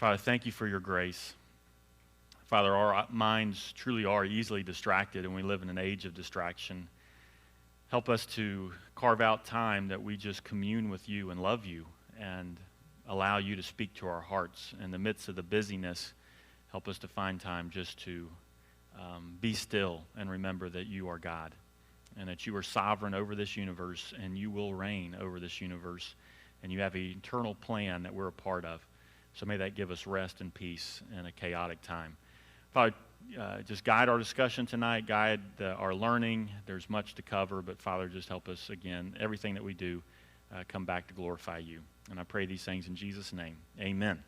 Father, thank you for your grace. Father, our minds truly are easily distracted, and we live in an age of distraction. Help us to carve out time that we just commune with you and love you and allow you to speak to our hearts. In the midst of the busyness, help us to find time just to be still and remember that you are God and that you are sovereign over this universe and you will reign over this universe, and you have an eternal plan that we're a part of. So may that give us rest and peace in a chaotic time. Father, just guide our discussion tonight, guide our learning. There's much to cover, but Father, just help us again. Everything that we do, come back to glorify you. And I pray these things in Jesus' name. Amen.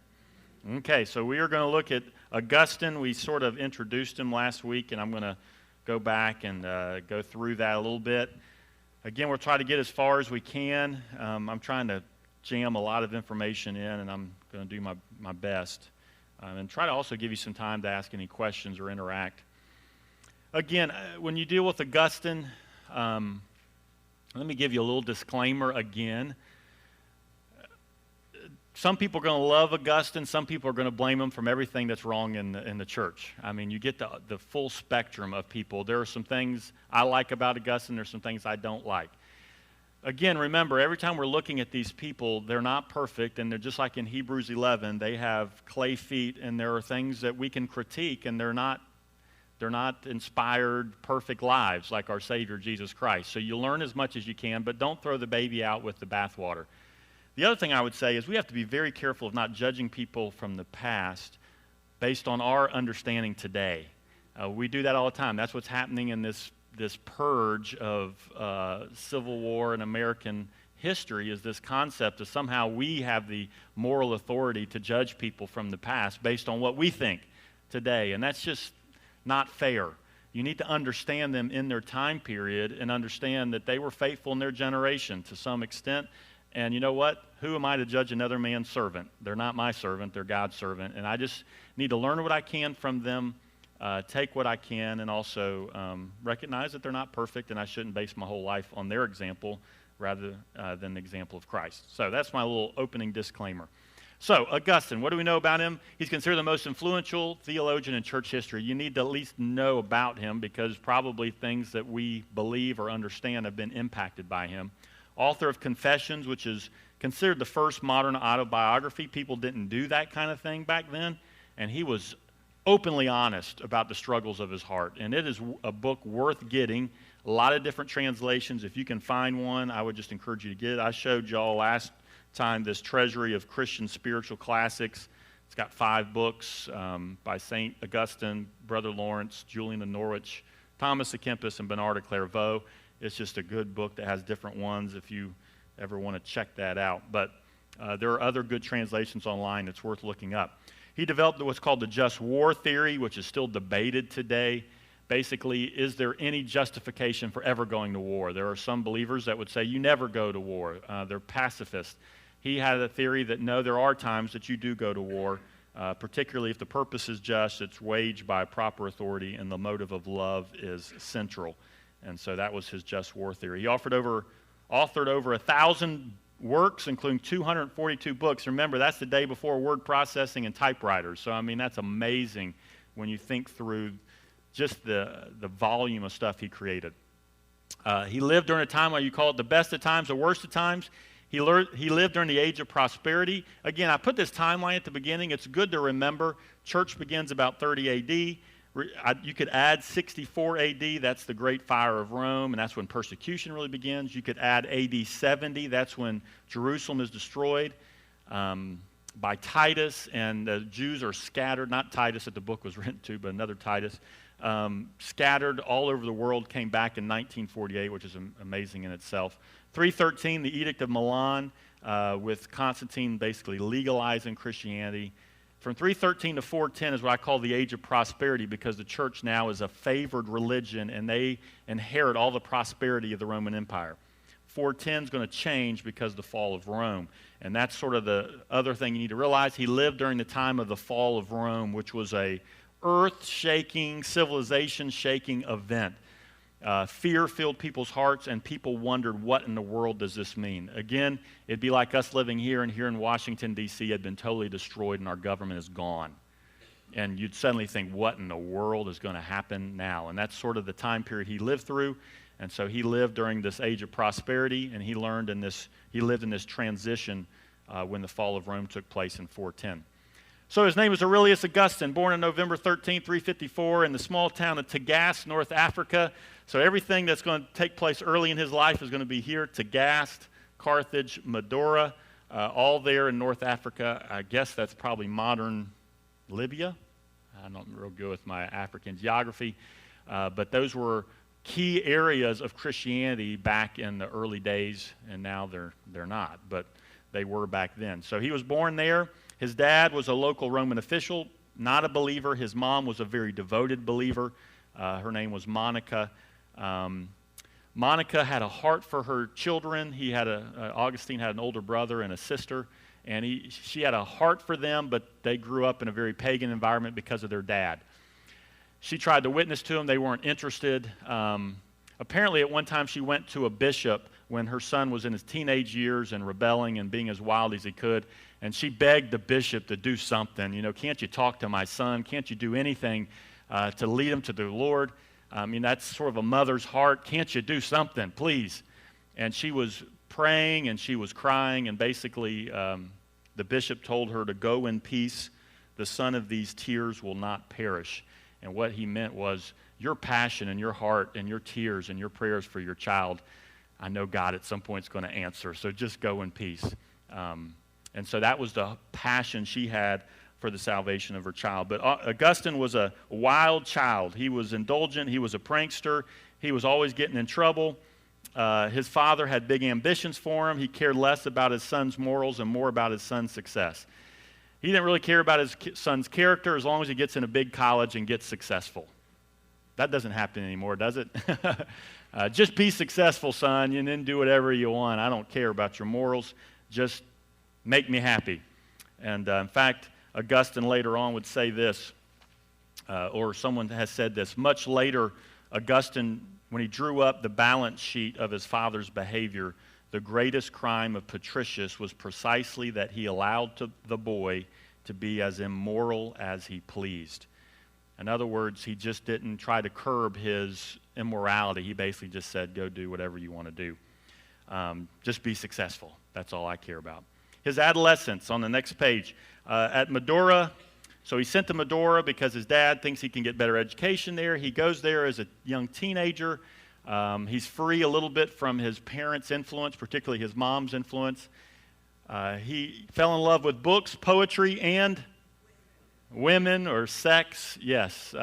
Okay, so we are going to look at Augustine. We sort of introduced him last week, and I'm going to go back and go through that a little bit. Again, we'll try to get as far as we can. I'm trying to jam a lot of information in, and I'm going to do my best. And try to also give you some time to ask any questions or interact. Again, when you deal with Augustine, let me give you a little disclaimer again. Some people are going to love Augustine. Some people are going to blame him from everything that's wrong in the church. I mean, you get the full spectrum of people. There are some things I like about Augustine. There's some things I don't like. Again, remember, every time we're looking at these people, they're not perfect, and they're just like in Hebrews 11. They have clay feet, and there are things that we can critique, and they're not inspired, perfect lives like our Savior, Jesus Christ. So you learn as much as you can, but don't throw the baby out with the bathwater. The other thing I would say is we have to be very careful of not judging people from the past based on our understanding today. We do that all the time. That's what's happening in this purge of Civil War and American history, is this concept of somehow we have the moral authority to judge people from the past based on what we think today. And that's just not fair. You need to understand them in their time period and understand that they were faithful in their generation to some extent. And you know what? Who am I to judge another man's servant? They're not my servant. They're God's servant. And I just need to learn what I can from them, take what I can, and also recognize that they're not perfect, and I shouldn't base my whole life on their example rather than the example of Christ. So that's my little opening disclaimer. So Augustine, what do we know about him? He's considered the most influential theologian in church history. You need to at least know about him because probably things that we believe or understand have been impacted by him. Author of Confessions, which is considered the first modern autobiography. People didn't do that kind of thing back then, and he was openly honest about the struggles of his heart. And it is a book worth getting. A lot of different translations. If you can find one, I would just encourage you to get it. I showed y'all last time this treasury of Christian spiritual classics. It's got 5 books by St. Augustine, Brother Lawrence, Julian of Norwich, Thomas à Kempis, and Bernard of Clairvaux. It's just a good book that has different ones if you ever want to check that out. But there are other good translations online that's worth looking up. He developed what's called the just war theory, which is still debated today. Basically, is there any justification for ever going to war? There are some believers that would say you never go to war. They're pacifists. He had a theory that no, there are times that you do go to war, particularly if the purpose is just, it's waged by proper authority, and the motive of love is central. And so that was his just war theory. He authored over 1,000 works, including 242 books. Remember, that's the day before word processing and typewriters. So, I mean, that's amazing when you think through just the volume of stuff he created. He lived during a time, where you call it the best of times, the worst of times. He lived during the age of prosperity. Again, I put this timeline at the beginning. It's good to remember. Church begins about 30 A.D., you could add 64 A.D., that's the Great Fire of Rome, and that's when persecution really begins. You could add A.D. 70, that's when Jerusalem is destroyed by Titus, and the Jews are scattered, not Titus that the book was written to, but another Titus, scattered all over the world, came back in 1948, which is amazing in itself. 313, the Edict of Milan, with Constantine basically legalizing Christianity. From 313 to 410 is what I call the age of prosperity, because the church now is a favored religion and they inherit all the prosperity of the Roman Empire. 410 is going to change because of the fall of Rome. And that's sort of the other thing you need to realize. He lived during the time of the fall of Rome, which was a earth-shaking, civilization-shaking event. Fear filled people's hearts, and people wondered, what in the world does this mean? Again, it'd be like us living here, and here in Washington, D.C. had been totally destroyed, and our government is gone. And you'd suddenly think, what in the world is going to happen now? And that's sort of the time period he lived through. And so he lived during this age of prosperity, and he lived in this transition when the fall of Rome took place in 410. So his name was Aurelius Augustine, born on November 13, 354, in the small town of Tagaste, North Africa. So everything that's going to take place early in his life is going to be here: Tagaste, Carthage, Medora, all there in North Africa. I guess that's probably modern Libya. I'm not real good with my African geography, but those were key areas of Christianity back in the early days, and now they're not, but they were back then. So he was born there. His dad was a local Roman official, not a believer. His mom was a very devoted believer. Her name was Monica. Monica had a heart for her children. Augustine had an older brother and a sister, and she had a heart for them, but they grew up in a very pagan environment because of their dad. She tried to witness to them. They weren't interested. Apparently, at one time, she went to a bishop when her son was in his teenage years and rebelling and being as wild as he could, and she begged the bishop to do something. Can't you talk to my son? Can't you do anything to lead him to the Lord? That's sort of a mother's heart. Can't you do something, please? And she was praying and she was crying, and basically the bishop told her to go in peace. The son of these tears will not perish. And what he meant was, your passion and your heart and your tears and your prayers for your child, I know God at some point is going to answer, so just go in peace. And so that was the passion she had for the salvation of her child. But Augustine was a wild child. He was indulgent. He was a prankster. He was always getting in trouble. His father had big ambitions for him. He cared less about his son's morals and more about his son's success. He didn't really care about his son's character as long as he gets in a big college and gets successful. That doesn't happen anymore, does it? Just be successful, son, and then do whatever you want. I don't care about your morals. Just make me happy. And in fact, Augustine later on would say this, or someone has said this. Much later, Augustine, when he drew up the balance sheet of his father's behavior, the greatest crime of Patricius was precisely that he allowed the boy to be as immoral as he pleased. In other words, he just didn't try to curb his immorality. He basically just said, go do whatever you want to do. Just be successful. That's all I care about. His adolescence on the next page. At Medora, so he's sent to Medora because his dad thinks he can get better education there. He goes there as a young teenager. He's free a little bit from his parents' influence, particularly his mom's influence. He fell in love with books, poetry, and women or sex. Yes.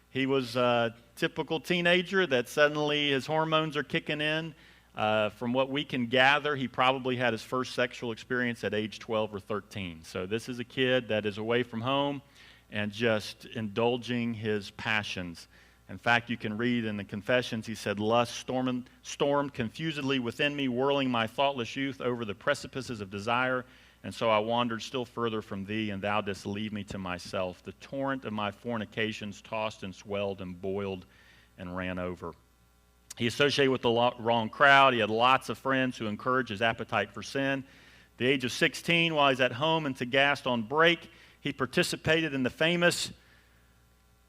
He was a typical teenager that suddenly his hormones are kicking in. From what we can gather, he probably had his first sexual experience at age 12 or 13. So this is a kid that is away from home and just indulging his passions. In fact, you can read in the Confessions, he said, lust stormed confusedly within me, whirling my thoughtless youth over the precipices of desire. And so I wandered still further from thee, and thou didst leave me to myself. The torrent of my fornications tossed and swelled and boiled and ran over. He associated with the wrong crowd. He had lots of friends who encouraged his appetite for sin. At the age of 16, while he's at home in Tagaste on break, he participated in the famous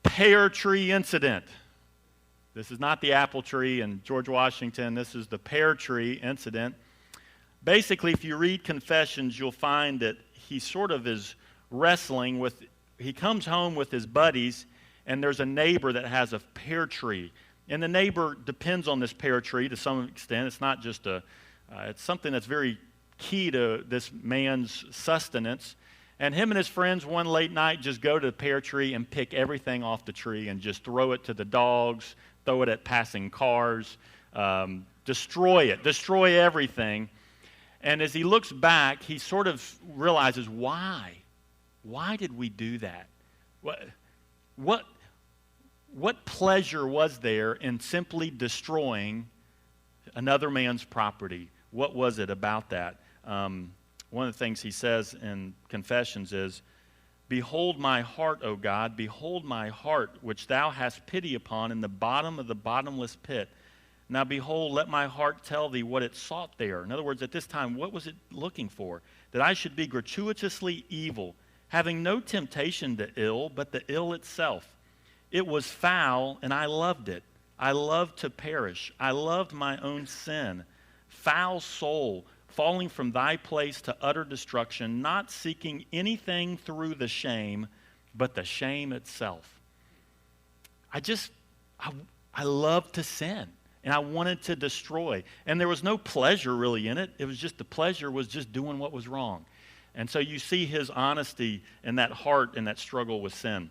pear tree incident. This is not the apple tree in George Washington. This is the pear tree incident. Basically, if you read Confessions, you'll find that he sort of is wrestling with, he comes home with his buddies, and there's a neighbor that has a pear tree. And the neighbor depends on this pear tree to some extent. It's not just it's something that's very key to this man's sustenance. And him and his friends one late night just go to the pear tree and pick everything off the tree and just throw it to the dogs, throw it at passing cars, destroy everything. And as he looks back, he sort of realizes, why? Why did we do that? What pleasure was there in simply destroying another man's property? What was it about that? One of the things he says in Confessions is, Behold my heart, O God, behold my heart, which thou hast pity upon in the bottom of the bottomless pit. Now behold, let my heart tell thee what it sought there. In other words, at this time, what was it looking for? That I should be gratuitously evil, having no temptation to ill, but the ill itself. It was foul, and I loved it. I loved to perish. I loved my own sin. Foul soul, falling from thy place to utter destruction, not seeking anything through the shame, but the shame itself. I love to sin, and I wanted to destroy. And there was no pleasure really in it. It was just the pleasure was just doing what was wrong. And so you see his honesty and that heart and that struggle with sin.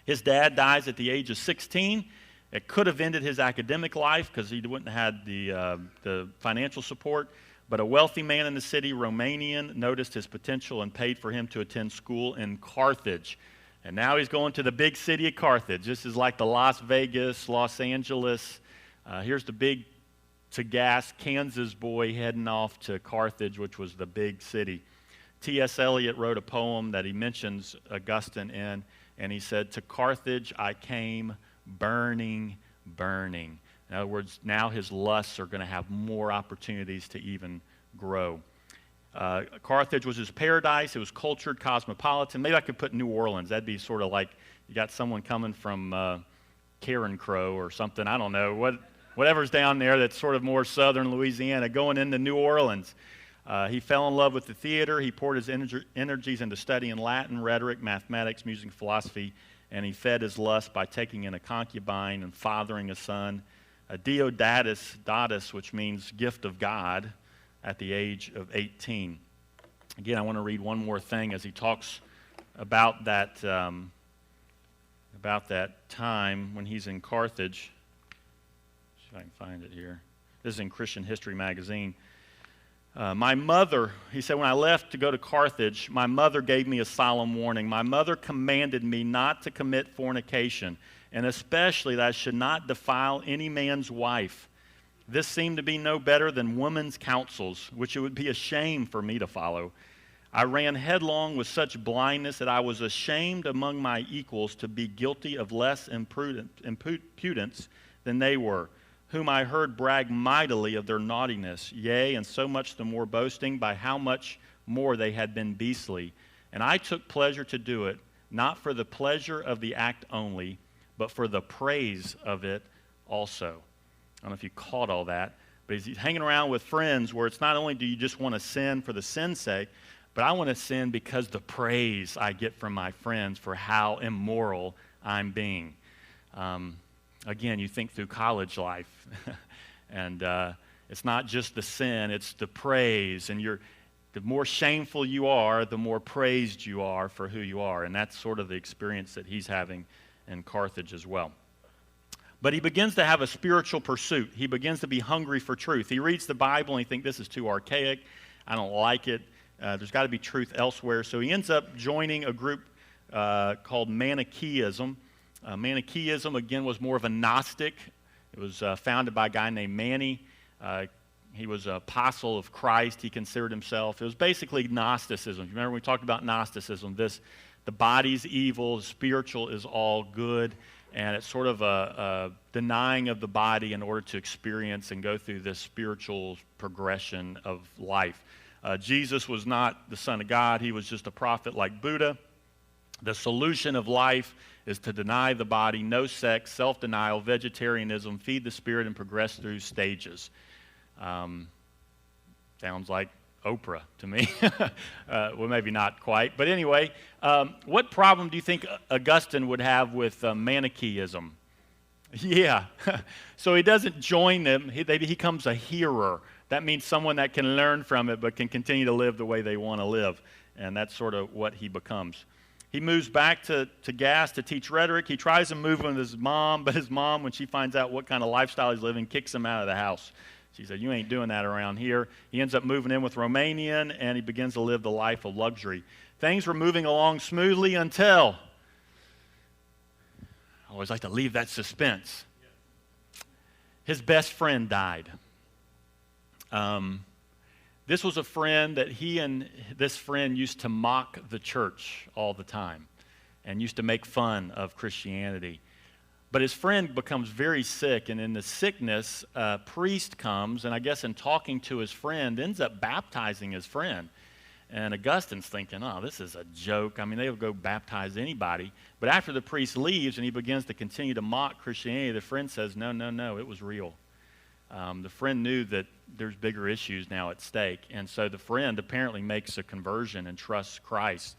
His dad dies at the age of 16. It could have ended his academic life because he wouldn't have had the financial support. But a wealthy man in the city, Romanian, noticed his potential and paid for him to attend school in Carthage. And now he's going to the big city of Carthage. This is like the Las Vegas, Los Angeles. Here's the big Tagaste, Kansas boy heading off to Carthage, which was the big city. T.S. Eliot wrote a poem that he mentions Augustine in, and he said, "To Carthage I came burning, burning." In other words, now his lusts are going to have more opportunities to even grow. Carthage was his paradise. It was cultured, cosmopolitan. Maybe I could put New Orleans. That'd be sort of like you got someone coming from Karen Crow or something. I don't know. Whatever's down there that's sort of more southern Louisiana, going into New Orleans. He fell in love with the theater. He poured his energies into studying Latin, rhetoric, mathematics, music, philosophy, and he fed his lust by taking in a concubine and fathering a son. Deodatus, which means gift of God, at the age of 18. Again, I want to read one more thing as he talks about that time when he's in Carthage. See if I can find it here. This is in Christian History magazine. My mother, he said, when I left to go to Carthage, my mother gave me a solemn warning. My mother commanded me not to commit fornication, and especially that I should not defile any man's wife. This seemed to be no better than women's counsels, which it would be a shame for me to follow. I ran headlong with such blindness that I was ashamed among my equals to be guilty of less impudence than they were, whom I heard brag mightily of their naughtiness, yea, and so much the more boasting by how much more they had been beastly. And I took pleasure to do it, not for the pleasure of the act only, but for the praise of it also. I don't know if you caught all that, but he's hanging around with friends where it's not only do you just want to sin for the sin's sake, but I want to sin because the praise I get from my friends for how immoral I'm being. Again, you think through college life, and it's not just the sin, it's the praise, and the more shameful you are, the more praised you are for who you are, and that's sort of the experience that he's having in Carthage as well. But he begins to have a spiritual pursuit. He begins to be hungry for truth. He reads the Bible and he thinks this is too archaic. I don't like it. There's got to be truth elsewhere. So he ends up joining a group called Manichaeism. Manichaeism, again, was more of a Gnostic. It was founded by a guy named Mani. He was an apostle of Christ, he considered himself. It was basically Gnosticism. Remember when we talked about Gnosticism, the body's evil, the spiritual is all good. And it's sort of a denying of the body in order to experience and go through this spiritual progression of life. Jesus was not the Son of God. He was just a prophet like Buddha. The solution of life is to deny the body, no sex, self-denial, vegetarianism, feed the spirit, and progress through stages. Sounds like Oprah to me. Well, maybe not quite. But anyway, what problem do you think Augustine would have with Manichaeism? Yeah. So he doesn't join them. He becomes a hearer. That means someone that can learn from it but can continue to live the way they want to live. And that's sort of what he becomes. He moves back to Tagaste to teach rhetoric. He tries to move with his mom, but his mom, when she finds out what kind of lifestyle he's living, kicks him out of the house. She said, "You ain't doing that around here." He ends up moving in with Romanian, and he begins to live the life of luxury. Things were moving along smoothly until, I always like to leave that suspense. His best friend died. This was a friend that he and this friend used to mock the church all the time and used to make fun of Christianity. But his friend becomes very sick, and in the sickness, a priest comes, and I guess in talking to his friend, ends up baptizing his friend. And Augustine's thinking, oh, this is a joke. I mean, they would go baptize anybody. But after the priest leaves and he begins to continue to mock Christianity, the friend says, no, it was real. The friend knew that there's bigger issues now at stake. And so the friend apparently makes a conversion and trusts Christ.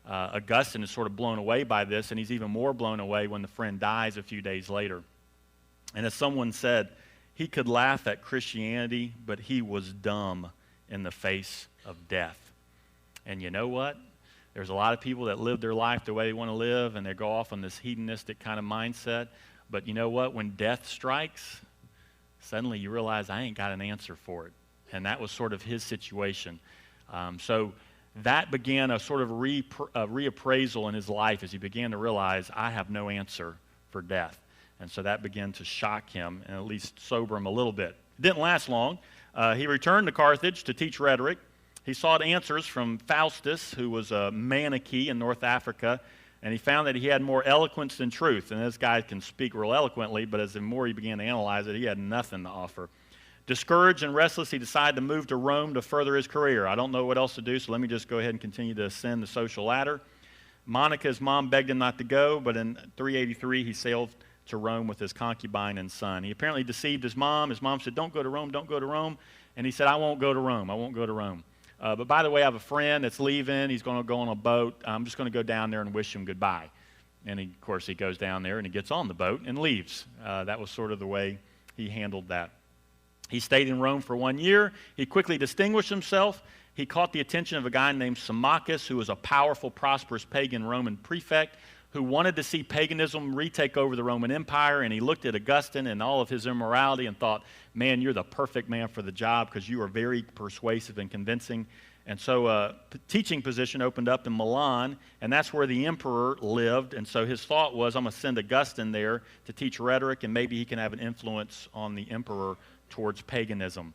Augustine is sort of blown away by this, and he's even more blown away when the friend dies a few days later. And as someone said, he could laugh at Christianity, but he was dumb in the face of death. And you know what? There's a lot of people that live their life the way they want to live, and they go off on this hedonistic kind of mindset. But you know what? When death strikes, suddenly you realize I ain't got an answer for it. And that was sort of his situation. So that began a sort of reappraisal in his life as he began to realize, I have no answer for death. And so that began to shock him and at least sober him a little bit. It didn't last long. He returned to Carthage to teach rhetoric. He sought answers from Faustus, who was a Manichee in North Africa, and he found that he had more eloquence than truth. And this guy can speak real eloquently, but as the more he began to analyze it, he had nothing to offer. Discouraged and restless, he decided to move to Rome to further his career. I don't know what else to do, so let me just go ahead and continue to ascend the social ladder. Monica's mom begged him not to go, but in 383 he sailed to Rome with his concubine and son. He apparently deceived his mom. His mom said, don't go to Rome, don't go to Rome. And he said, I won't go to Rome, I won't go to Rome. But by the way, I have a friend that's leaving. He's going to go on a boat. I'm just going to go down there and wish him goodbye. And of course, he goes down there and he gets on the boat and leaves. That was sort of the way he handled that. He stayed in Rome for 1 year. He quickly distinguished himself. He caught the attention of a guy named Symmachus, who was a powerful, prosperous pagan Roman prefect who wanted to see paganism retake over the Roman Empire. And he looked at Augustine and all of his immorality and thought, man, you're the perfect man for the job because you are very persuasive and convincing. And so a teaching position opened up in Milan, and that's where the emperor lived. And so his thought was, I'm going to send Augustine there to teach rhetoric, and maybe he can have an influence on the emperor towards paganism.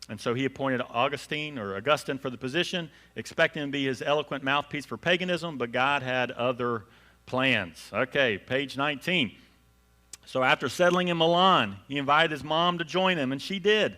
And so he appointed Augustine for the position, expecting him to be his eloquent mouthpiece for paganism, but God had other plans. Okay, page 19. So after settling in Milan, he invited his mom to join him, and she did.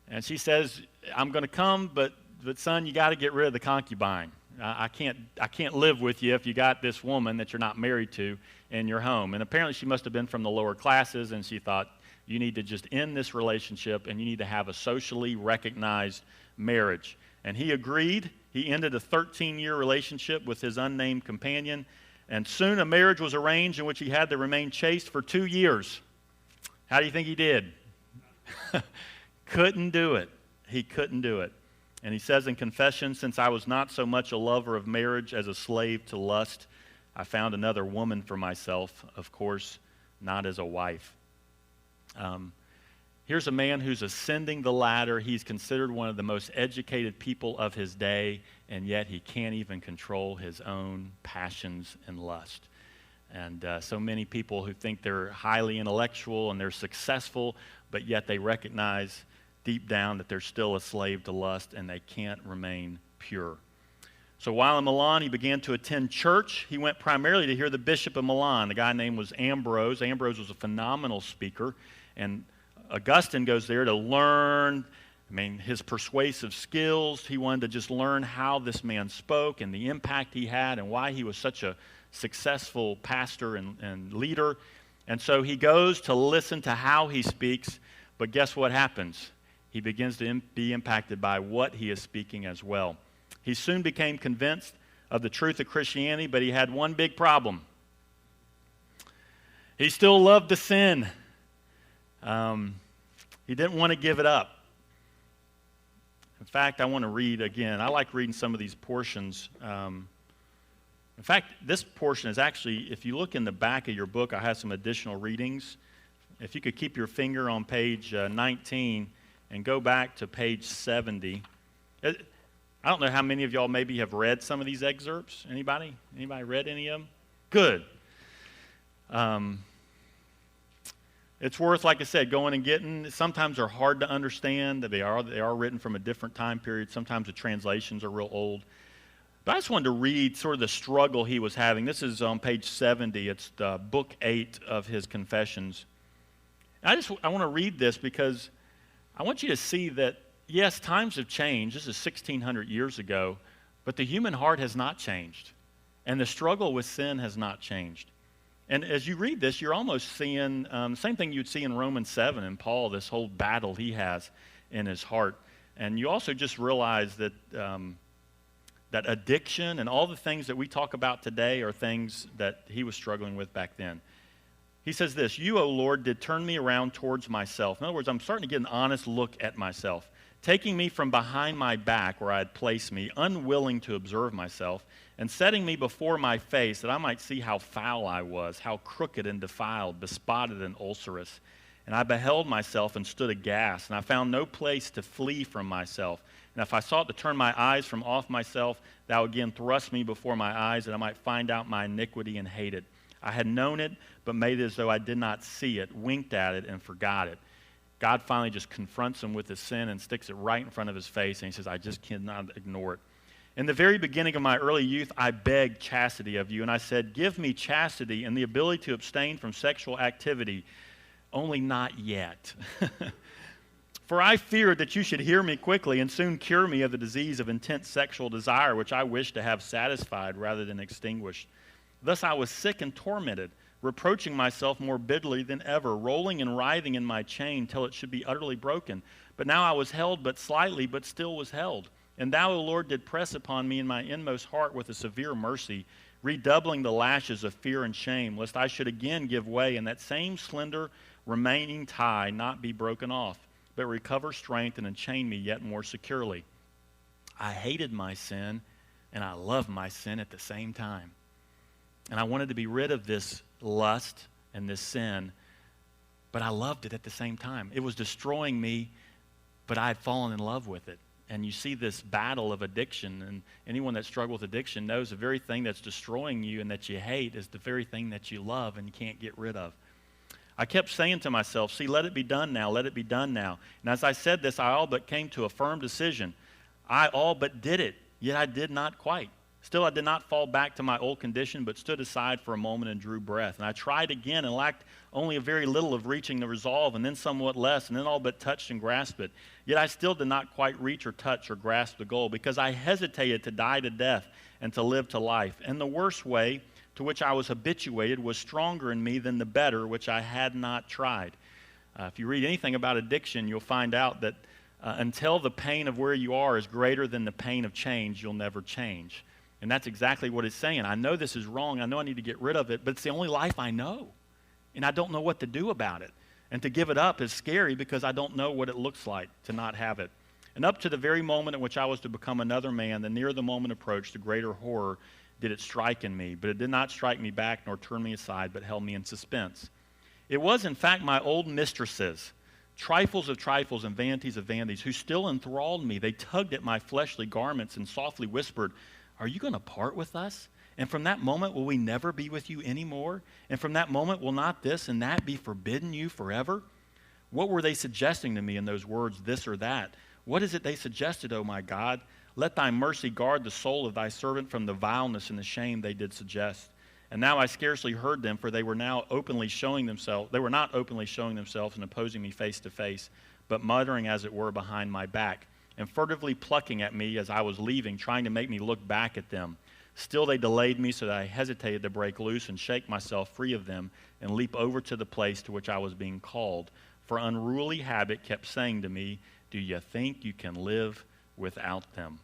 And she says, I'm going to come, but son, you got to get rid of the concubine. I can't live with you if you got this woman that you're not married to in your home. And apparently she must have been from the lower classes, and she thought, you need to just end this relationship, and you need to have a socially recognized marriage. And he agreed. He ended a 13-year relationship with his unnamed companion, and soon a marriage was arranged in which he had to remain chaste for 2 years. How do you think he did? Couldn't do it. He couldn't do it. And he says in confession, since I was not so much a lover of marriage as a slave to lust, I found another woman for myself, of course, not as a wife. Here's a man who's ascending the ladder. He's considered one of the most educated people of his day, and yet he can't even control his own passions and lust. And so many people who think they're highly intellectual and they're successful, but yet they recognize deep down that they're still a slave to lust and they can't remain pure. So while in Milan, he began to attend church. He went primarily to hear the bishop of Milan. The guy named was Ambrose. Ambrose was a phenomenal speaker, and Augustine goes there to learn, his persuasive skills. He wanted to just learn how this man spoke and the impact he had and why he was such a successful pastor and leader. And so he goes to listen to how he speaks, but guess what happens? He begins to be impacted by what he is speaking as well. He soon became convinced of the truth of Christianity, but he had one big problem. He still loved to sin. He didn't want to give it up. In fact, I want to read again. I like reading some of these portions. In fact, this portion is actually, if you look in the back of your book, I have some additional readings. If you could keep your finger on page 19 and go back to page 70. I don't know how many of y'all maybe have read some of these excerpts. Anybody? Anybody read any of them? Good. It's worth, like I said, going and getting. Sometimes they're hard to understand. They are written from a different time period. Sometimes the translations are real old. But I just wanted to read sort of the struggle he was having. This is on page 70. It's book 8 of his Confessions. And I want to read this because I want you to see that, yes, times have changed. This is 1,600 years ago, but the human heart has not changed. And the struggle with sin has not changed. And as you read this, you're almost seeing the same thing you'd see in Romans 7 and Paul, this whole battle he has in his heart. And you also just realize that that addiction and all the things that we talk about today are things that he was struggling with back then. He says this, "You, O Lord, did turn me around towards myself." In other words, I'm starting to get an honest look at myself, taking me from behind my back where I had placed me, unwilling to observe myself, and setting me before my face that I might see how foul I was, how crooked and defiled, bespotted and ulcerous. And I beheld myself and stood aghast, and I found no place to flee from myself. And if I sought to turn my eyes from off myself, thou again thrust me before my eyes, that I might find out my iniquity and hate it. I had known it, but made it as though I did not see it, winked at it, and forgot it. God finally just confronts him with his sin and sticks it right in front of his face, and he says, I just cannot ignore it. In the very beginning of my early youth, I begged chastity of you, and I said, give me chastity and the ability to abstain from sexual activity, only not yet. For I feared that you should hear me quickly and soon cure me of the disease of intense sexual desire, which I wished to have satisfied rather than extinguished. Thus I was sick and tormented, reproaching myself more bitterly than ever, rolling and writhing in my chain till it should be utterly broken. But now I was held but slightly, but still was held. And thou, O Lord, did press upon me in my inmost heart with a severe mercy, redoubling the lashes of fear and shame, lest I should again give way, and that same slender remaining tie not be broken off, but recover strength and enchain me yet more securely. I hated my sin, and I loved my sin at the same time. And I wanted to be rid of this lust and this sin, but I loved it at the same time. It was destroying me, but I had fallen in love with it. And you see this battle of addiction, and anyone that struggles with addiction knows the very thing that's destroying you and that you hate is the very thing that you love and you can't get rid of. I kept saying to myself, see, let it be done now, let it be done now. And as I said this, I all but came to a firm decision. I all but did it, yet I did not quite. Still, I did not fall back to my old condition, but stood aside for a moment and drew breath. And I tried again and lacked only a very little of reaching the resolve, and then somewhat less, and then all but touched and grasped it. Yet I still did not quite reach or touch or grasp the goal, because I hesitated to die to death and to live to life. And the worst way to which I was habituated was stronger in me than the better, which I had not tried. If you read anything about addiction, you'll find out that until the pain of where you are is greater than the pain of change, you'll never change. And that's exactly what it's saying. I know this is wrong. I know I need to get rid of it, but it's the only life I know. And I don't know what to do about it. And to give it up is scary because I don't know what it looks like to not have it. And up to the very moment in which I was to become another man, the nearer the moment approached, the greater horror did it strike in me. But it did not strike me back nor turn me aside, but held me in suspense. It was, in fact, my old mistresses, trifles of trifles and vanities of vanities, who still enthralled me. They tugged at my fleshly garments and softly whispered, are you going to part with us? And from that moment, will we never be with you anymore? And from that moment, will not this and that be forbidden you forever? What were they suggesting to me in those words, this or that? What is it they suggested, O my God? Let thy mercy guard the soul of thy servant from the vileness and the shame they did suggest. And now I scarcely heard them, for they were not openly showing themselves and opposing me face to face, but muttering as it were behind my back, and furtively plucking at me as I was leaving, trying to make me look back at them. Still they delayed me, so that I hesitated to break loose and shake myself free of them and leap over to the place to which I was being called. For unruly habit kept saying to me, do you think you can live without them?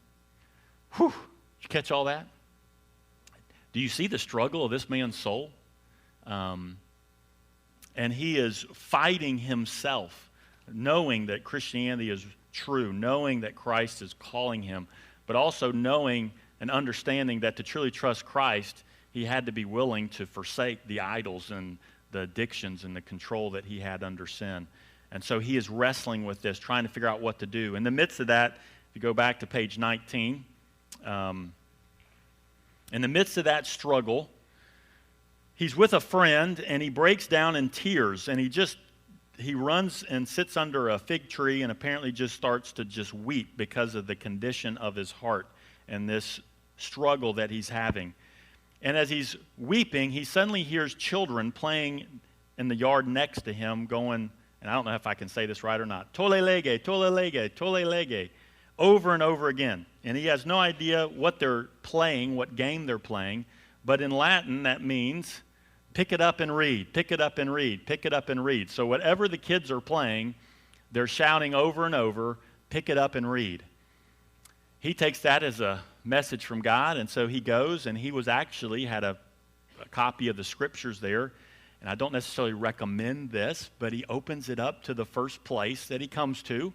Whew! Did you catch all that? Do you see the struggle of this man's soul? And he is fighting himself, knowing that Christianity is true, knowing that Christ is calling him, but also knowing and understanding that to truly trust Christ, he had to be willing to forsake the idols and the addictions and the control that he had under sin. And so he is wrestling with this, trying to figure out what to do. In the midst of that, if you go back to page 19, in the midst of that struggle, he's with a friend, and he breaks down in tears, and he just he runs and sits under a fig tree and apparently just starts to just weep because of the condition of his heart and this struggle that he's having. And as he's weeping, he suddenly hears children playing in the yard next to him going, and I don't know if I can say this right or not, tole lege, tole lege, over and over again. And he has no idea what they're playing, what game they're playing, but in Latin that means pick it up and read, pick it up and read, pick it up and read. So whatever the kids are playing, they're shouting over and over, pick it up and read. He takes that as a message from God, and so he goes, and he was actually had a copy of the scriptures there, and I don't necessarily recommend this, but he opens it up to the first place that he comes to.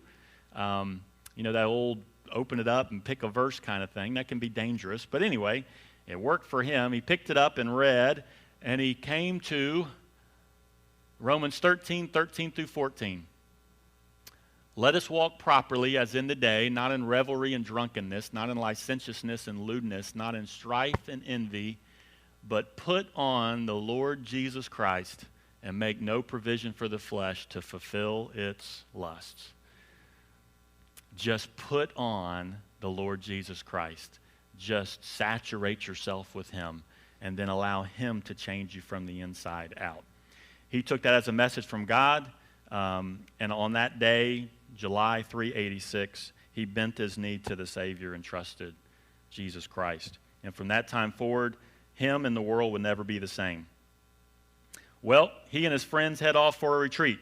You know, that old open it up and pick a verse kind of thing. That can be dangerous. But anyway, it worked for him. He picked it up and read, and he came to Romans 13 through 14. Let us walk properly as in the day, not in revelry and drunkenness, not in licentiousness and lewdness, not in strife and envy, but put on the Lord Jesus Christ and make no provision for the flesh to fulfill its lusts. Just put on the Lord Jesus Christ. Just saturate yourself with him and then allow him to change you from the inside out. He took that as a message from God, and on that day, July 386, he bent his knee to the Savior and trusted Jesus Christ. And from that time forward, him and the world would never be the same. Well, he and his friends head off for a retreat.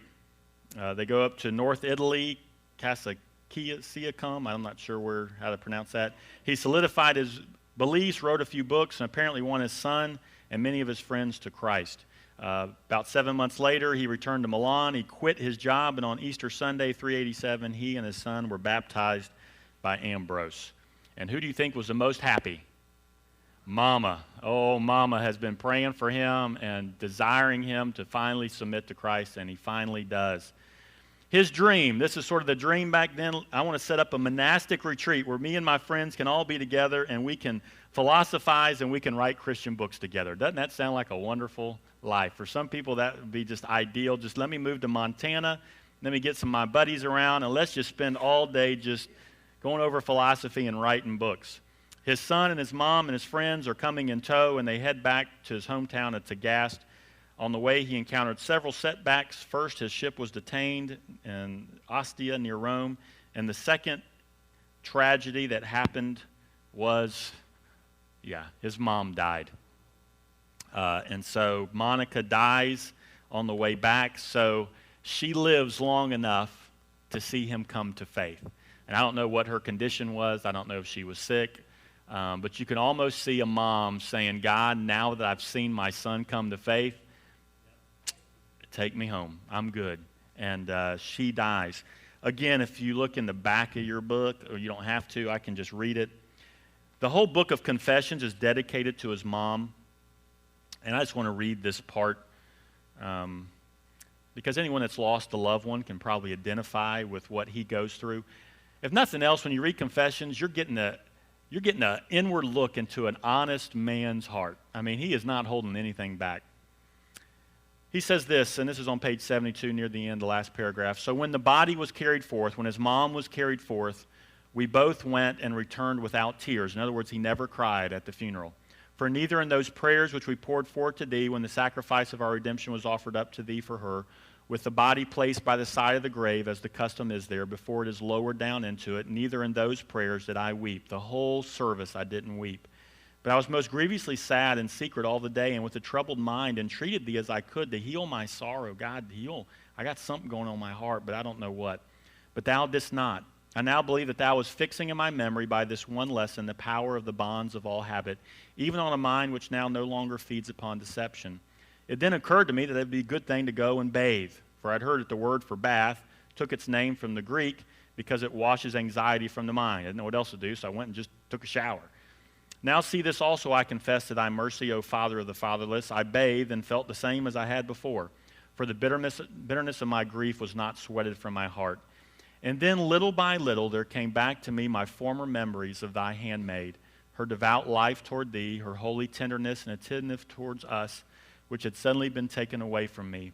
They go up to North Italy, Cassiacum. I'm not sure how to pronounce that. He solidified his beliefs, wrote a few books, and apparently won his son and many of his friends to Christ. About 7 months later, he returned to Milan. He quit his job, and on Easter Sunday, 387, he and his son were baptized by Ambrose. And who do you think was the most happy? Mama. Oh, Mama has been praying for him and desiring him to finally submit to Christ, and he finally does. His dream, this is sort of the dream back then, I want to set up a monastic retreat where me and my friends can all be together and we can philosophize and we can write Christian books together. Doesn't that sound like a wonderful life? For some people, that would be just ideal. Just let me move to Montana, let me get some of my buddies around, and let's just spend all day just going over philosophy and writing books. His son and his mom and his friends are coming in tow, and they head back to his hometown of Tagaste. On the way, he encountered several setbacks. First, his ship was detained in Ostia near Rome, and the second tragedy that happened was, his mom died. And so Monica dies on the way back, so she lives long enough to see him come to faith. And I don't know what her condition was. I don't know if she was sick. But you can almost see a mom saying, God, now that I've seen my son come to faith, take me home. I'm good. And she dies. Again, if you look in the back of your book, or you don't have to, I can just read it. The whole book of Confessions is dedicated to his mom. And I just want to read this part because anyone that's lost a loved one can probably identify with what he goes through. If nothing else, when you read Confessions, you're getting an inward look into an honest man's heart. I mean, he is not holding anything back. He says this, and this is on page 72 near the end, the last paragraph. So when the body was carried forth, when his mom was carried forth, we both went and returned without tears. In other words, he never cried at the funeral. For neither in those prayers which we poured forth to thee when the sacrifice of our redemption was offered up to thee for her, with the body placed by the side of the grave, as the custom is there, before it is lowered down into it, neither in those prayers did I weep. The whole service I didn't weep. But I was most grievously sad in secret all the day, and with a troubled mind entreated thee as I could to heal my sorrow. God, heal. I got something going on in my heart, but I don't know what. But thou didst not. I now believe that thou was fixing in my memory by this one lesson the power of the bonds of all habit, even on a mind which now no longer feeds upon deception. It then occurred to me that it would be a good thing to go and bathe, for I'd heard that the word for bath took its name from the Greek because it washes anxiety from the mind. I didn't know what else to do, so I went and just took a shower. Now see this also I confess to thy mercy, O Father of the fatherless. I bathed and felt the same as I had before, for the bitterness of my grief was not sweated from my heart. And then little by little there came back to me my former memories of thy handmaid, her devout life toward thee, her holy tenderness and attentiveness towards us, which had suddenly been taken away from me.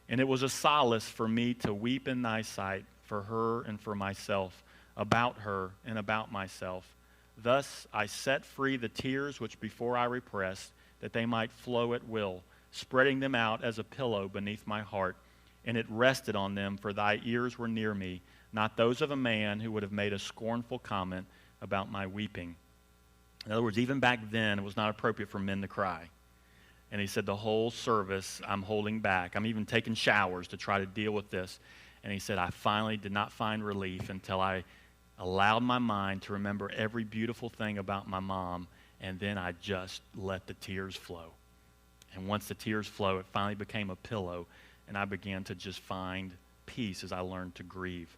And it was a solace for me to weep in thy sight for her and for myself, about her and about myself. Thus I set free the tears which before I repressed, that they might flow at will, spreading them out as a pillow beneath my heart. And it rested on them, for thy ears were near me, not those of a man who would have made a scornful comment about my weeping. In other words, even back then, it was not appropriate for men to cry. And he said, the whole service, I'm holding back. I'm even taking showers to try to deal with this. And he said, I finally did not find relief until I allowed my mind to remember every beautiful thing about my mom, and then I just let the tears flow. And once the tears flow, it finally became a pillow, and I began to just find peace as I learned to grieve.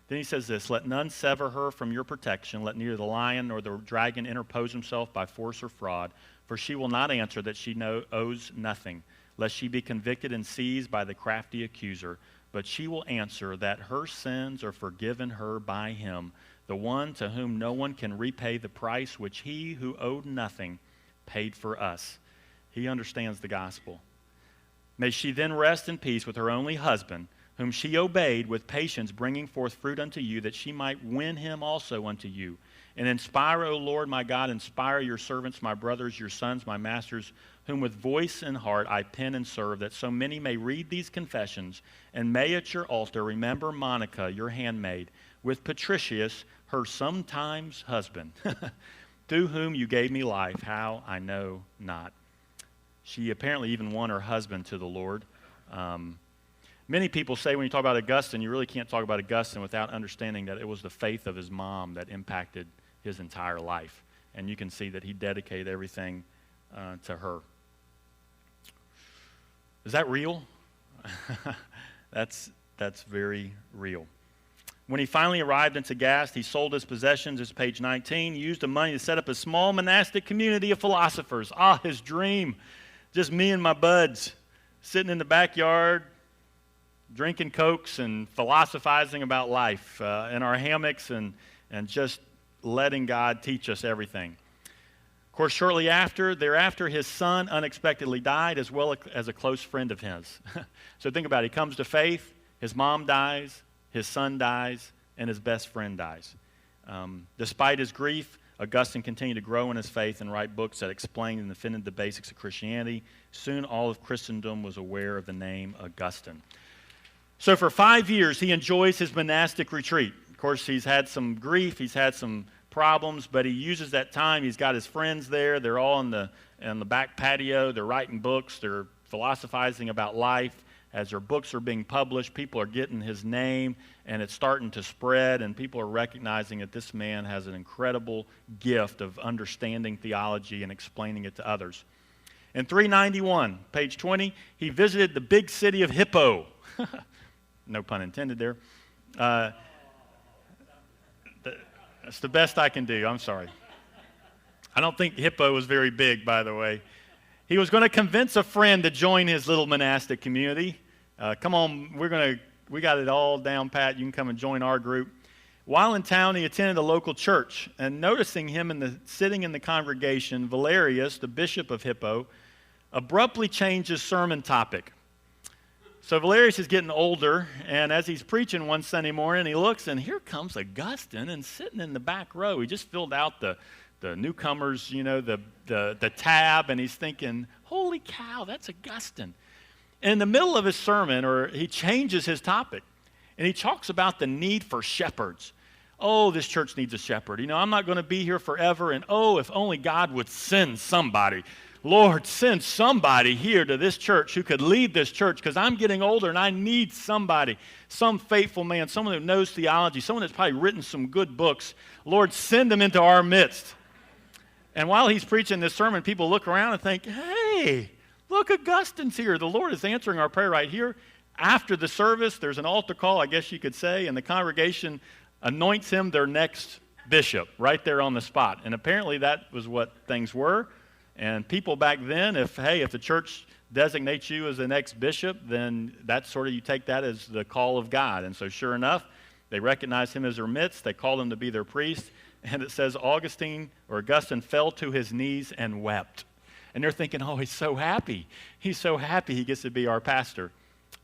Then he says this, let none sever her from your protection. Let neither the lion nor the dragon interpose himself by force or fraud. For she will not answer that she owes nothing, lest she be convicted and seized by the crafty accuser. But she will answer that her sins are forgiven her by him, the one to whom no one can repay the price which he who owed nothing paid for us. He understands the gospel. May she then rest in peace with her only husband, whom she obeyed with patience, bringing forth fruit unto you, that she might win him also unto you. And inspire, O Lord my God, inspire your servants, my brothers, your sons, my masters, whom with voice and heart I pen and serve, that so many may read these confessions, and may at your altar remember Monica, your handmaid, with Patricius, her sometimes husband, through whom you gave me life, how I know not. She apparently even won her husband to the Lord. Many people say when you talk about Augustine, you really can't talk about Augustine without understanding that it was the faith of his mom that impacted his entire life. And you can see that he dedicated everything to her. Is that real? That's very real. When he finally arrived in Tagaste, he sold his possessions, it's page 19, used the money to set up a small monastic community of philosophers. Ah, his dream. Just me and my buds sitting in the backyard, drinking Cokes and philosophizing about life in our hammocks and just letting God teach us everything. Of course, shortly thereafter, his son unexpectedly died, as well as a close friend of his. So think about it. He comes to faith, his mom dies, his son dies, and his best friend dies. Despite his grief, Augustine continued to grow in his faith and write books that explained and defended the basics of Christianity. Soon all of Christendom was aware of the name Augustine. So for 5 years, he enjoys his monastic retreat. Of course, he's had some grief, he's had some problems, but he uses that time. He's got his friends there. They're all on the back patio. They're writing books. They're philosophizing about life. As their books are being published, people are getting his name, and it's starting to spread, and people are recognizing that this man has an incredible gift of understanding theology and explaining it to others. In 391, page 20, he visited the big city of Hippo. No pun intended there. That's the best I can do. I'm sorry. I don't think Hippo was very big, by the way. He was going to convince a friend to join his little monastic community. Come on, we got it all down pat. You can come and join our group. While in town, he attended a local church, and noticing him sitting in the congregation, Valerius, the bishop of Hippo, abruptly changed his sermon topic. So Valerius is getting older, and as he's preaching one Sunday morning, he looks, and here comes Augustine, and sitting in the back row, he just filled out the newcomers, the tab, and he's thinking, holy cow, that's Augustine. And in the middle of his sermon, he changes his topic, and he talks about the need for shepherds. Oh, this church needs a shepherd. I'm not going to be here forever, and oh, if only God would send somebody. Lord, send somebody here to this church who could lead this church, because I'm getting older and I need somebody, some faithful man, someone who knows theology, someone that's probably written some good books. Lord, send them into our midst. And while he's preaching this sermon, people look around and think, hey, look, Augustine's here. The Lord is answering our prayer right here. After the service, there's an altar call, I guess you could say, and the congregation anoints him their next bishop right there on the spot. And apparently that was what things were. And people back then, if the church designates you as the next bishop, then that's sort of, you take that as the call of God. And so sure enough, they recognized him as their midst. They called him to be their priest. And it says Augustine fell to his knees and wept. And they're thinking, oh, he's so happy. He's so happy he gets to be our pastor.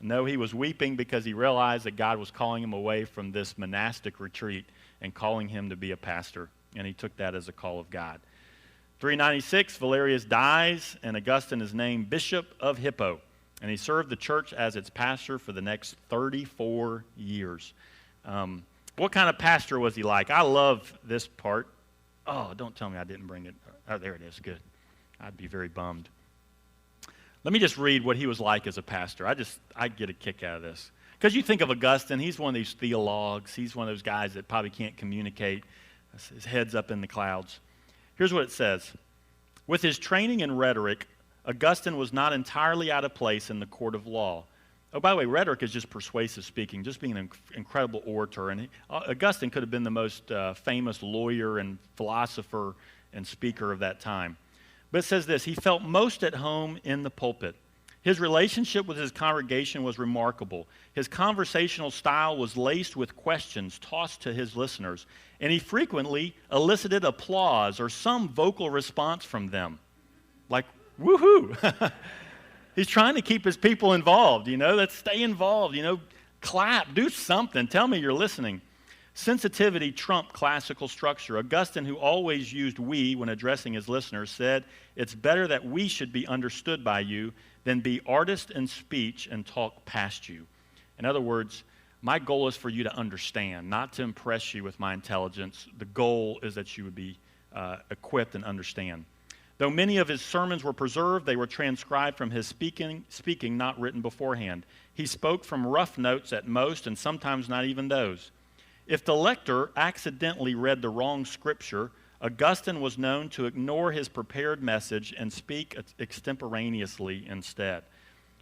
No, he was weeping because he realized that God was calling him away from this monastic retreat and calling him to be a pastor, and he took that as a call of God. 396, Valerius dies, and Augustine is named Bishop of Hippo, and he served the church as its pastor for the next 34 years. What kind of pastor was he like? I love this part. Oh, don't tell me I didn't bring it. Oh, there it is. Good. I'd be very bummed. Let me just read what he was like as a pastor. I get a kick out of this. Because you think of Augustine, he's one of these theologues. He's one of those guys that probably can't communicate. His head's up in the clouds. Here's what it says. With his training in rhetoric, Augustine was not entirely out of place in the court of law. Oh, by the way, rhetoric is just persuasive speaking, just being an incredible orator. And Augustine could have been the most famous lawyer and philosopher and speaker of that time. But it says this, he felt most at home in the pulpit. His relationship with his congregation was remarkable. His conversational style was laced with questions tossed to his listeners, and he frequently elicited applause or some vocal response from them. Like, woohoo! He's trying to keep his people involved, let's stay involved, clap, do something, tell me you're listening. Sensitivity trumped classical structure. Augustine, who always used we when addressing his listeners, said, it's better that we should be understood by you than be artists in speech and talk past you. In other words, my goal is for you to understand, not to impress you with my intelligence. The goal is that you would be equipped and understand. Though many of his sermons were preserved, they were transcribed from his speaking, not written beforehand. He spoke from rough notes at most, and sometimes not even those. If the lector accidentally read the wrong scripture, Augustine was known to ignore his prepared message and speak extemporaneously instead.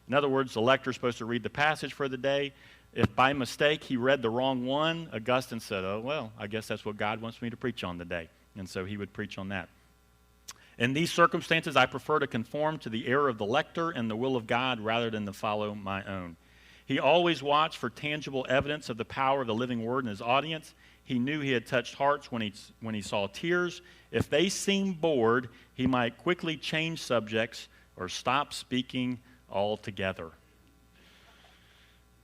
In other words, the lector is supposed to read the passage for the day. If by mistake he read the wrong one, Augustine said, oh, well, I guess that's what God wants me to preach on today. And so he would preach on that. In these circumstances, I prefer to conform to the error of the lector and the will of God rather than to follow my own. He always watched for tangible evidence of the power of the living word in his audience. He knew he had touched hearts when he saw tears. If they seemed bored, he might quickly change subjects or stop speaking altogether.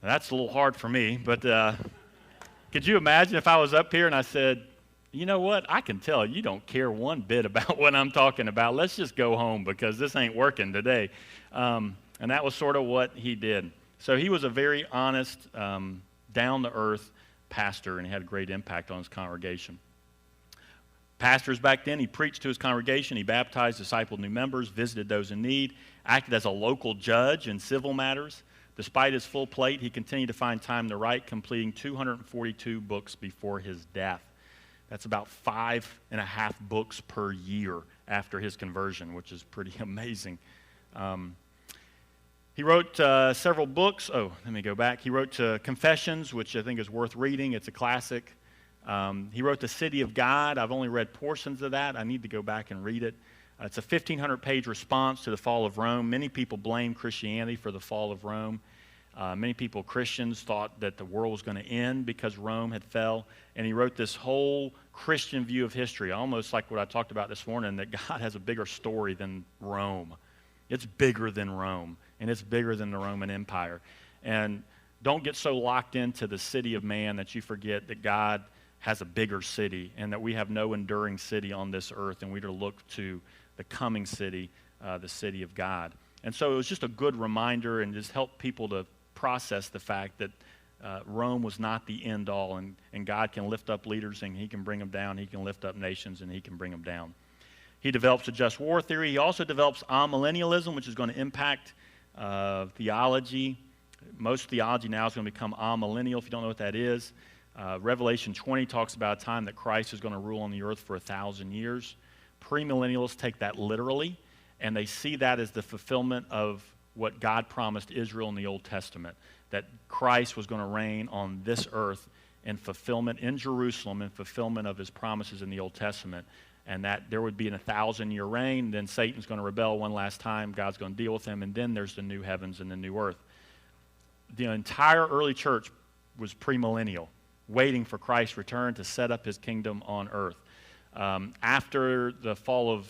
Now, that's a little hard for me, but could you imagine if I was up here and I said, you know what, I can tell you don't care one bit about what I'm talking about. Let's just go home because this ain't working today. And that was sort of what he did. So he was a very honest, down-to-earth pastor, and he had a great impact on his congregation. Pastors back then, he preached to his congregation, he baptized, discipled new members, visited those in need, acted as a local judge in civil matters. Despite his full plate, he continued to find time to write, completing 242 books before his death. That's about 5.5 books per year after his conversion, which is pretty amazing. He wrote several books. Oh, let me go back. He wrote Confessions, which I think is worth reading. It's a classic. He wrote The City of God. I've only read portions of that. I need to go back and read it. It's a 1,500-page response to the fall of Rome. Many people blame Christianity for the fall of Rome. Many people, Christians, thought that the world was going to end because Rome had fell. And he wrote this whole Christian view of history, almost like what I talked about this morning, that God has a bigger story than Rome. It's bigger than Rome, and it's bigger than the Roman Empire. And don't get so locked into the city of man that you forget that God has a bigger city and that we have no enduring city on this earth, and we're to look to the coming city, the city of God. And so it was just a good reminder and just help people to process the fact that Rome was not the end all, and God can lift up leaders and he can bring them down. He can lift up nations and he can bring them down. He develops a just war theory. He also develops amillennialism, which is going to impact theology. Most theology now is going to become amillennial, if you don't know what that is. Revelation 20 talks about a time that Christ is going to rule on the earth for 1,000 years. Premillennialists take that literally, and they see that as the fulfillment of what God promised Israel in the Old Testament, that Christ was going to reign on this earth in fulfillment in Jerusalem, in fulfillment of his promises in the Old Testament, and that there would be a 1,000-year reign. Then Satan's going to rebel one last time. God's going to deal with him, and then there's the new heavens and the new earth. The entire early church was premillennial, waiting for Christ's return to set up his kingdom on earth. After the fall of,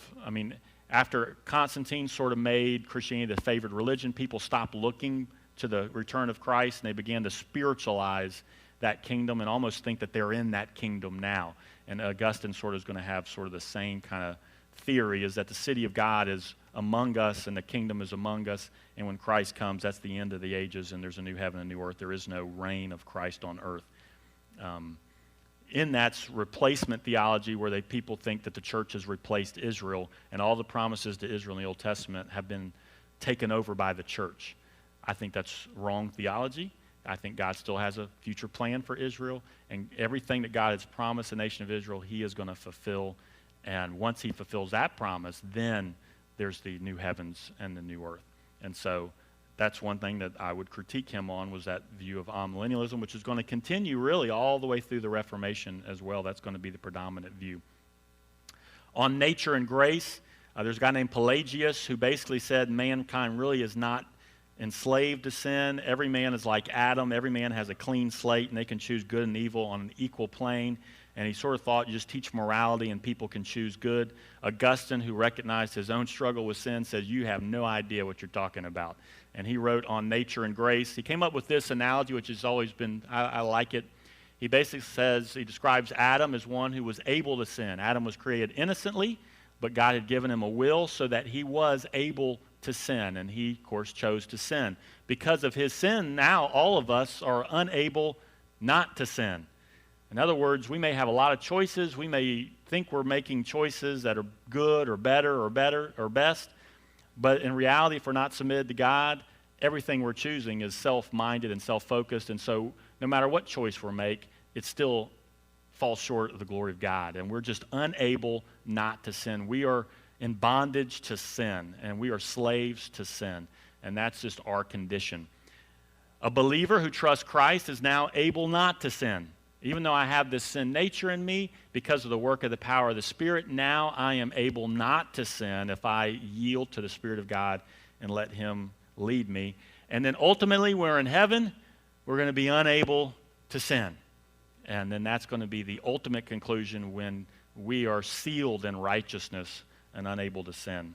after Constantine sort of made Christianity the favored religion, people stopped looking to the return of Christ, and they began to spiritualize that kingdom and almost think that they're in that kingdom now. And Augustine sort of is going to have sort of the same kind of theory, is that the city of God is among us and the kingdom is among us, and when Christ comes, that's the end of the ages, and there's a new heaven and a new earth. There is no reign of Christ on earth. In that's replacement theology, where people think that the church has replaced Israel, and all the promises to Israel in the Old Testament have been taken over by the church. I think that's wrong theology. I think God still has a future plan for Israel, and everything that God has promised the nation of Israel, he is going to fulfill. And once he fulfills that promise, then there's the new heavens and the new earth. And so that's one thing that I would critique him on, was that view of amillennialism, which is going to continue really all the way through the Reformation as well. That's going to be the predominant view. On nature and grace, there's a guy named Pelagius who basically said mankind really is not enslaved to sin. Every man is like Adam. Every man has a clean slate, and they can choose good and evil on an equal plane. And he sort of thought you just teach morality and people can choose good. Augustine, who recognized his own struggle with sin, says, you have no idea what you're talking about. And he wrote on nature and grace. He came up with this analogy, which has always been, I like it. He basically says, he describes Adam as one who was able to sin. Adam was created innocently, but God had given him a will so that he was able to sin. And he, of course, chose to sin. Because of his sin, now all of us are unable not to sin. In other words, we may have a lot of choices. We may think we're making choices that are good or better or best. But in reality, if we're not submitted to God, everything we're choosing is self-minded and self-focused. And so no matter what choice we make, it still falls short of the glory of God. And we're just unable not to sin. We are in bondage to sin, and we are slaves to sin. And that's just our condition. A believer who trusts Christ is now able not to sin. Even though I have this sin nature in me, because of the work of the power of the Spirit, now I am able not to sin if I yield to the Spirit of God and let him lead me. And then ultimately, we're in heaven, we're going to be unable to sin. And then that's going to be the ultimate conclusion when we are sealed in righteousness and unable to sin.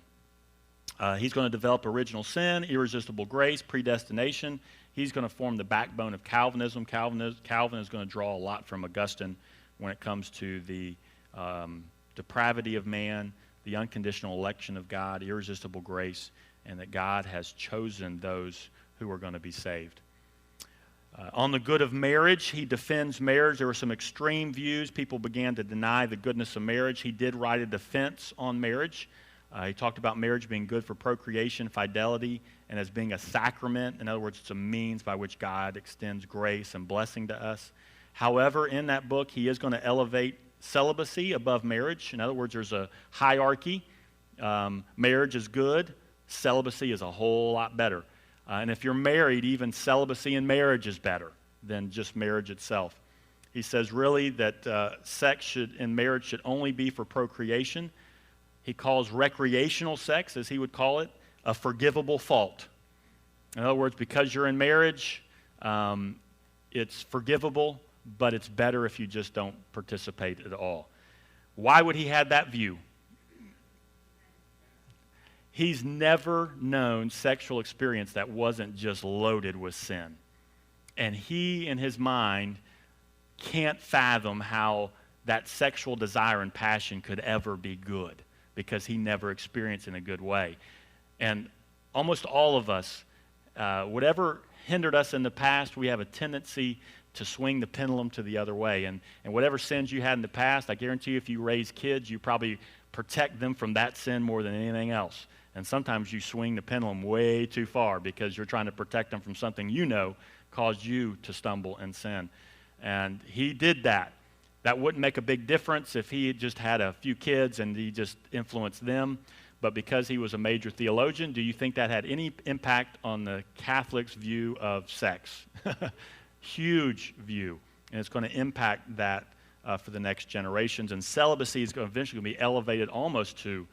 He's going to develop original sin, irresistible grace, predestination. He's going to form the backbone of Calvinism. Calvin is going to draw a lot from Augustine when it comes to the depravity of man, the unconditional election of God, irresistible grace, and that God has chosen those who are going to be saved. On the good of marriage, he defends marriage. There were some extreme views. People began to deny the goodness of marriage. He did write a defense on marriage. He talked about marriage being good for procreation, fidelity, and as being a sacrament. In other words, it's a means by which God extends grace and blessing to us. However, in that book, he is going to elevate celibacy above marriage. In other words, there's a hierarchy. Marriage is good. Celibacy is a whole lot better. And if you're married, even celibacy in marriage is better than just marriage itself. He says really that sex in marriage should only be for procreation. He calls recreational sex, as he would call it, a forgivable fault. In other words, because you're in marriage, it's forgivable, but it's better if you just don't participate at all. Why would he have that view? He's never known sexual experience that wasn't just loaded with sin. And he, in his mind, can't fathom how that sexual desire and passion could ever be good, because he never experienced it in a good way. And almost all of us, whatever hindered us in the past, we have a tendency to swing the pendulum to the other way. And whatever sins you had in the past, I guarantee you if you raise kids, you probably protect them from that sin more than anything else. And sometimes you swing the pendulum way too far because you're trying to protect them from something you know caused you to stumble and sin. And he did that. That wouldn't make a big difference if he just had a few kids and he just influenced them. But because he was a major theologian, do you think that had any impact on the Catholics' view of sex? Huge view. And it's going to impact that for the next generations. And celibacy is eventually going to be elevated almost to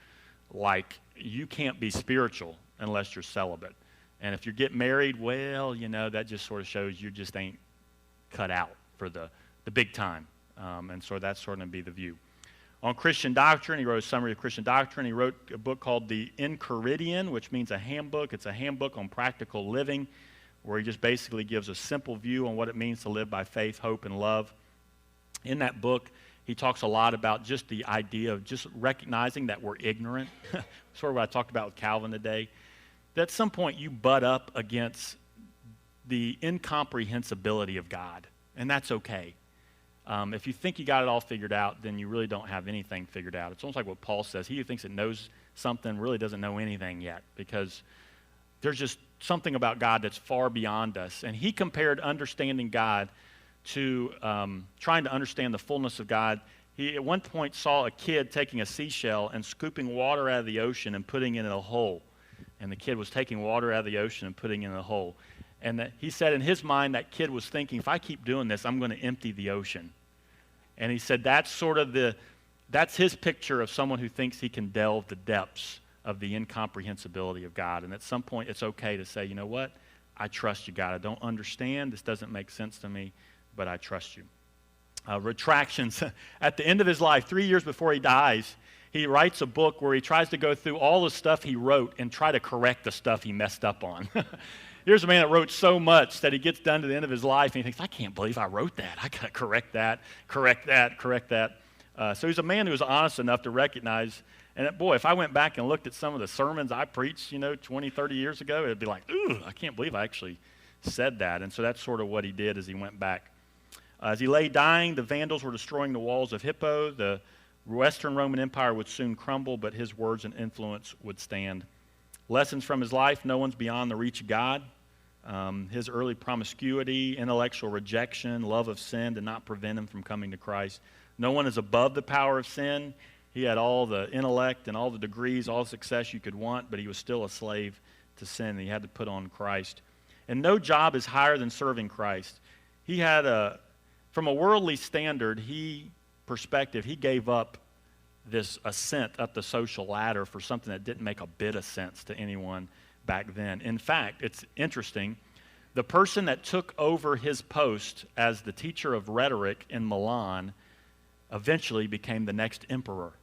like you can't be spiritual unless you're celibate. And if you get married, well, you know, that just sort of shows you just ain't cut out for the big time. And so that's sort of going to be the view. On Christian doctrine, he wrote a summary of Christian doctrine. He wrote a book called the Enchiridion, which means a handbook. It's a handbook on practical living, where he just basically gives a simple view on what it means to live by faith, hope, and love. In that book, he talks a lot about just the idea of just recognizing that we're ignorant, sort of what I talked about with Calvin today, that at some point you butt up against the incomprehensibility of God, and that's okay. If you think you got it all figured out, then you really don't have anything figured out. It's almost like what Paul says. He who thinks it knows something really doesn't know anything yet, because there's just something about God that's far beyond us. And he compared understanding God to trying to understand the fullness of God. He at one point saw a kid taking a seashell and scooping water out of the ocean and putting it in a hole. And the kid was taking water out of the ocean and putting it in a hole. And he said in his mind, that kid was thinking, if I keep doing this, I'm going to empty the ocean. And he said that's that's his picture of someone who thinks he can delve the depths of the incomprehensibility of God. And at some point, it's okay to say, you know what? I trust you, God. I don't understand. This doesn't make sense to me, but I trust you. Retractions. At the end of his life, 3 years before he dies, he writes a book where he tries to go through all the stuff he wrote and try to correct the stuff he messed up on. Here's a man that wrote so much that he gets done to the end of his life and he thinks, I can't believe I wrote that. I got to correct that. So he's a man who was honest enough to recognize, and boy, if I went back and looked at some of the sermons I preached, 20, 30 years ago, it'd be like, ooh, I can't believe I actually said that. And so that's sort of what he did as he went back. As he lay dying, the Vandals were destroying the walls of Hippo. The Western Roman Empire would soon crumble, but his words and influence would stand. Lessons from his life: no one's beyond the reach of God. His early promiscuity, intellectual rejection, love of sin did not prevent him from coming to Christ. No one is above the power of sin. He had all the intellect and all the degrees, all the success you could want, but he was still a slave to sin, and he had to put on Christ. And no job is higher than serving Christ. He had from a worldly standard, perspective, he gave up this ascent up the social ladder for something that didn't make a bit of sense to anyone back then. In fact, it's interesting, the person that took over his post as the teacher of rhetoric in Milan eventually became the next emperor.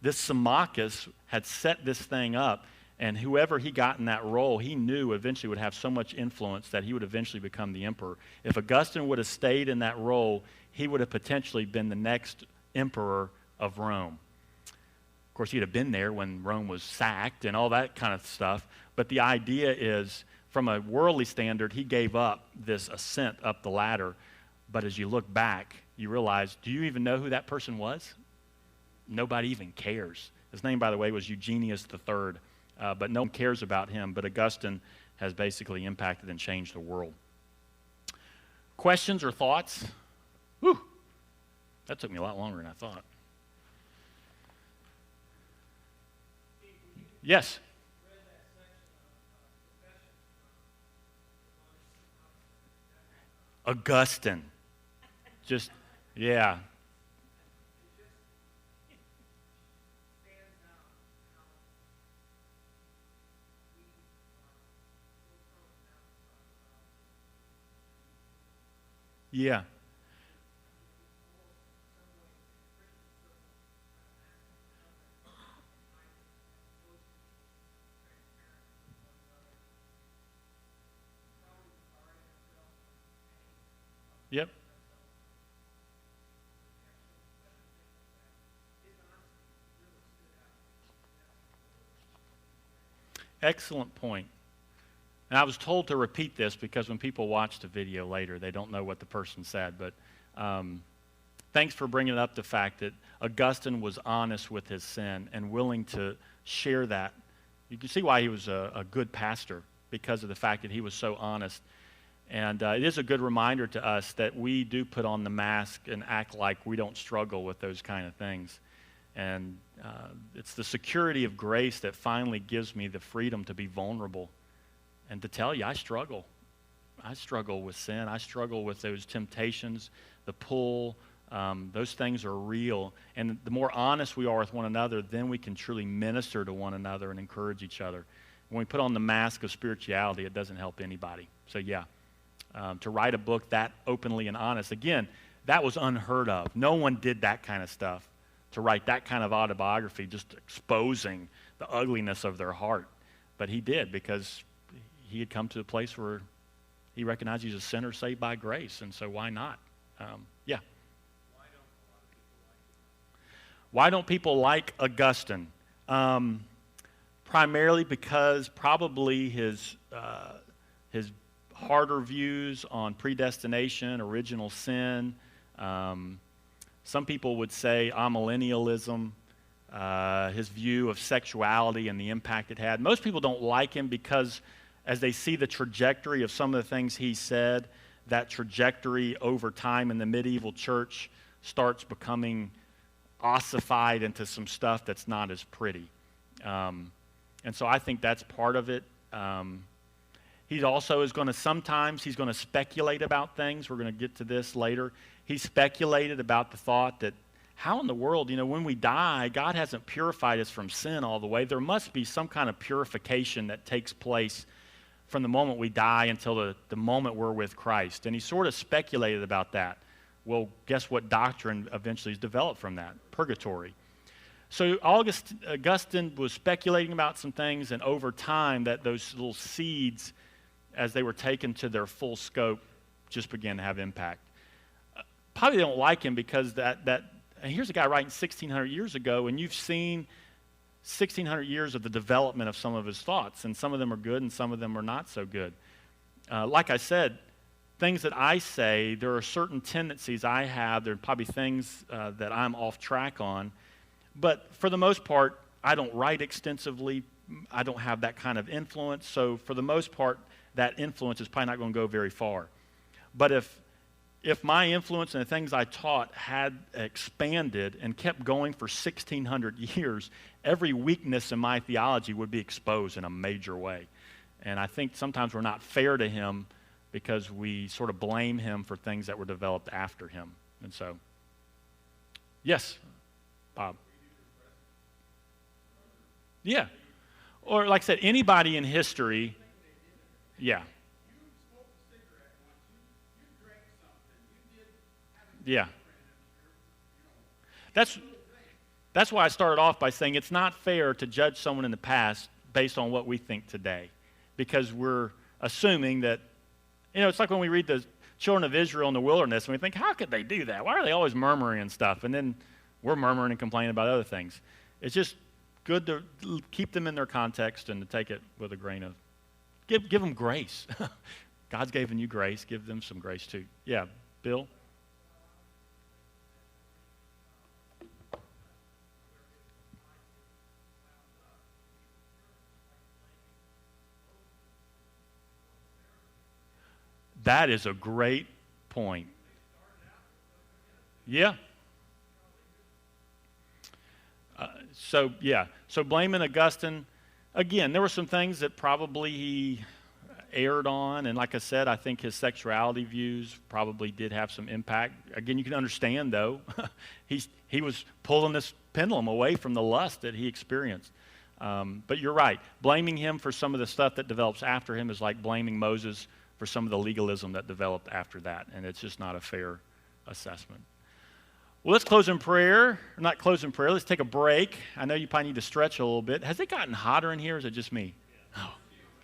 This Symmachus had set this thing up, and whoever he got in that role, he knew eventually would have so much influence that he would eventually become the emperor. If Augustine would have stayed in that role, he would have potentially been the next emperor of Rome. Of course, he'd have been there when Rome was sacked and all that kind of stuff, but the idea is, from a worldly standard, he gave up this ascent up the ladder, but as you look back, you realize, do you even know who that person was? Nobody even cares. His name, by the way, was Eugenius III, but no one cares about him, but Augustine has basically impacted and changed the world. Questions or thoughts? Whew, that took me a lot longer than I thought. Yes? Augustine. Just, yeah. Yeah. Yep. Excellent point. And I was told to repeat this because when people watch the video later, they don't know what the person said. But thanks for bringing up the fact that Augustine was honest with his sin and willing to share that. You can see why he was a good pastor, because of the fact that he was so honest. And it is a good reminder to us that we do put on the mask and act like we don't struggle with those kind of things. And it's the security of grace that finally gives me the freedom to be vulnerable and to tell you, I struggle. I struggle with sin. I struggle with those temptations, the pull. Those things are real. And the more honest we are with one another, then we can truly minister to one another and encourage each other. When we put on the mask of spirituality, it doesn't help anybody. So yeah, to write a book that openly and honest, again, that was unheard of. No one did that kind of stuff, to write that kind of autobiography, just exposing the ugliness of their heart. But he did, because he had come to a place where he recognized he's a sinner saved by grace, and so why not? Yeah. Why don't people like Augustine? Primarily because probably his harder views on predestination, original sin. Some people would say amillennialism, his view of sexuality and the impact it had. Most people don't like him because as they see the trajectory of some of the things he said, that trajectory over time in the medieval church starts becoming ossified into some stuff that's not as pretty. And so I think that's part of it. He also is going to sometimes, he's going to speculate about things. We're going to get to this later. He speculated about the thought that how in the world, when we die, God hasn't purified us from sin all the way. There must be some kind of purification that takes place from the moment we die until the moment we're with Christ. And he sort of speculated about that. Well, guess what doctrine eventually is developed from that? Purgatory. So Augustine was speculating about some things, and over time, that those little seeds, as they were taken to their full scope, just began to have impact. Probably don't like him because and here's a guy writing 1,600 years ago, and you've seen 1,600 years of the development of some of his thoughts, and some of them are good and some of them are not so good. Like I said, things that I say, there are certain tendencies I have. There are probably things that I'm off track on. But for the most part, I don't write extensively. I don't have that kind of influence. So for the most part, that influence is probably not going to go very far. But if my influence and the things I taught had expanded and kept going for 1,600 years, every weakness in my theology would be exposed in a major way. And I think sometimes we're not fair to him because we sort of blame him for things that were developed after him. And so, yes, Bob. Yeah. Or like I said, anybody in history, yeah. Yeah. That's why I started off by saying it's not fair to judge someone in the past based on what we think today, because we're assuming that, it's like when we read the children of Israel in the wilderness and we think, how could they do that? Why are they always murmuring and stuff? And then we're murmuring and complaining about other things. It's just good to keep them in their context and to take it with a grain of, give them grace. God's given you grace. Give them some grace too. Yeah, Bill? That is a great point. Yeah. So blaming Augustine, again, there were some things that probably he erred on, and like I said, I think his sexuality views probably did have some impact. Again, you can understand, though, he was pulling this pendulum away from the lust that he experienced. But you're right. Blaming him for some of the stuff that develops after him is like blaming Moses for some of the legalism that developed after that, and it's just not a fair assessment. Well, let's close in prayer. Or not close in prayer. Let's take a break. I know you probably need to stretch a little bit. Has it gotten hotter in here, or is it just me? Oh,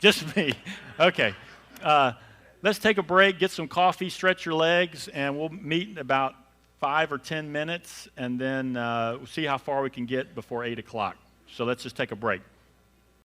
just me. Okay. Let's take a break, get some coffee, stretch your legs, and we'll meet in about 5 or 10 minutes, and then we'll see how far we can get before 8 o'clock. So let's just take a break.